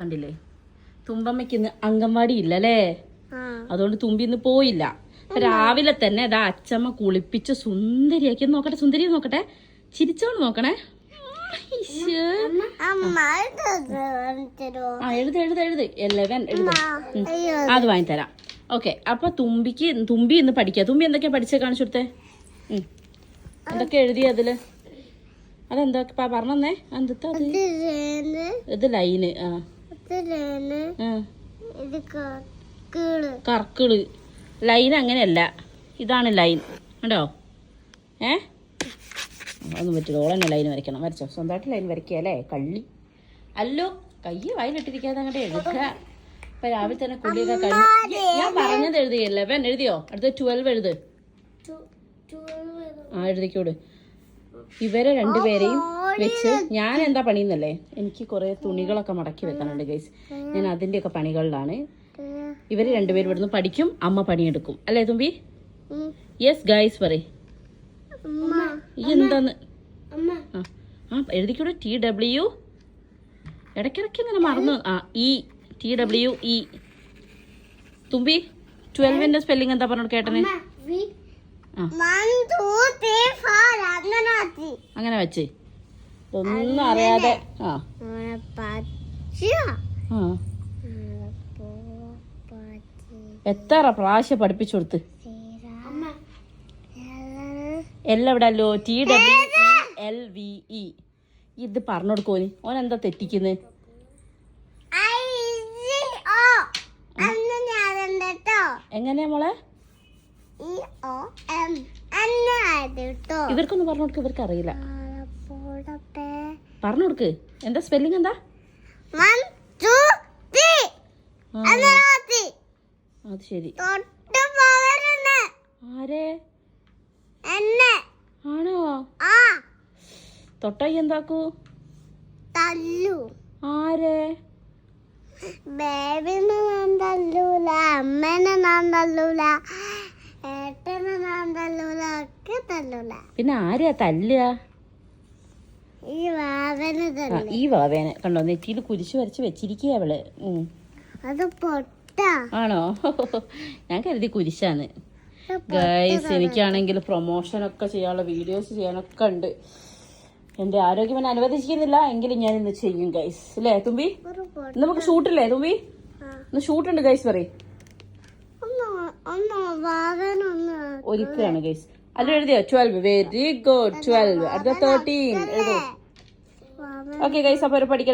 കണ്ടില്ലേ, തുമ്പമ്മയ്ക്ക് ഇന്ന് അംഗൻവാടി ഇല്ലല്ലേ, അതുകൊണ്ട് തുമ്പി ഇന്ന് പോയില്ല. രാവിലെ തന്നെ അതാ അച്ചമ്മ കുളിപ്പിച്ച് സുന്ദരിയാക്കി. നോക്കട്ടെ, സുന്ദരി നോക്കട്ടെ, ചിരിച്ചോണ്ട് നോക്കണേ. എഴുത് 11 എഴുത്, അത് വാങ്ങിത്തരാം. ഓക്കെ, അപ്പൊ തുമ്പി ഇന്ന് പഠിക്കുക. തുമ്പി എന്തൊക്കെയാ പഠിച്ചേ കാണിച്ചു കൊടുത്തേ. എന്തൊക്കെ എഴുതി അതില്? അതെന്താ പറഞ്ഞേ? എന്താ ഇത്? ലൈന്. കർക്കിള്. ലൈൻ അങ്ങനെയല്ല, ഇതാണ് ലൈൻ. കണ്ടോ? അതൊന്നും പറ്റില്ല, ഓളെന്നെ ലൈൻ വരയ്ക്കണം. വരച്ചോ, സ്വന്തമായിട്ട് ലൈൻ വരയ്ക്കല്ലേ കള്ളി. അല്ലോ, കയ്യ് വായിലിട്ടിരിക്കാതെ അങ്ങോട്ട് എഴുതുക. ഇപ്പൊ രാവിലെ തന്നെ കുളിയൊക്കെ കഴിഞ്ഞു. ഞാൻ പറഞ്ഞത് എഴുതി. 11 എഴുതിയോ? അടുത്ത 12 എഴുത്. എഴുതിക്കോട്. ഇവരെ രണ്ടുപേരെയും വെച്ച് ഞാൻ എന്താ പണിയെന്നല്ലേ, എനിക്ക് കുറെ തുണികളൊക്കെ മടക്കി വെക്കാനുണ്ട് ഗൈസ്. ഞാൻ അതിന്റെയൊക്കെ പണികളിലാണ്. ഇവര് രണ്ടുപേരും ഇവിടുന്ന് പഠിക്കും, അമ്മ പണിയെടുക്കും. അല്ലേ തുമ്പി? യെസ് ഗൈസ് പറയ്. എന്താന്ന് എഴുതിക്കൂടെ? TW. ഇടയ്ക്കിടയ്ക്ക് ഇങ്ങനെ മറന്നു. TWE. തുമ്പി 12ന്റെ സ്പെല്ലിംഗ് എന്താ പറഞ്ഞോട് കേട്ടനെ? അങ്ങനെ വെച്ച് ഒന്നും അറിയാതെ. എത്ര പ്രാവശ്യം പഠിപ്പിച്ചു കൊടുത്ത്. എല്ലാം ഇവിടെ അല്ലോ. TWELVE. ഇത് പറഞ്ഞു കൊടുക്കോന്. ഓൻ എന്താ തെറ്റിക്കുന്നത്? എങ്ങനെയാ മോളെ? ഇവർക്കൊന്നും പറഞ്ഞു കൊടുക്ക, ഇവർക്ക് അറിയില്ല. പറഞ്ഞു കൊടുക്ക്. എന്താ സ്പെല്ലിംഗ്? എന്താ? അത് ശരി. ആരേ? ആണോ? തൊട്ടായി എന്താക്കൂ? ആരേ? ബേബിനെ ഞാൻ തല്ലൂല, അമ്മേനെ ഞാൻ തല്ലൂല, ഏട്ടനെ ഞാൻ തല്ലൂല, ഒക്കെ തല്ലൂല. പിന്നെ ആരെയാ തല്ലുക? ഈ വാവനെ തല്ലു. ഈ വാവേനെ കണ്ടോ, നെറ്റിയിൽ കുരിശ് വരച്ച് വെച്ചിരിക്കുക അവള്. അത് പൊട്ട ആണോ? ഞാൻ കരുതി കുരിശാന്ന്. ഗൈസ്, എനിക്കാണെങ്കിൽ പ്രൊമോഷനൊക്കെ ചെയ്യാനുള്ള വീഡിയോസ് ചെയ്യാനൊക്കെ ഉണ്ട്. എന്റെ ആരോഗ്യം എന്നെ അനുവദിക്കുന്നില്ല, എങ്കിലും ഞാൻ ഇന്ന് ചെയ്യും ഗൈസ്. അല്ലേ തുമ്പി? നമുക്ക് ഷൂട്ടില്ലേ തുമ്പി? ഇന്ന് ഷൂട്ടുണ്ട് ഗൈസ് പറയും. ഒരിക്കലാണ് ഗൈസ്. അല്ല എഴുതിയോ? 12. Very good. 12. അടുത്ത 13 എഴുതോ. ഓക്കെ ഗൈസ്, അപ്പൊ പഠിക്കാം.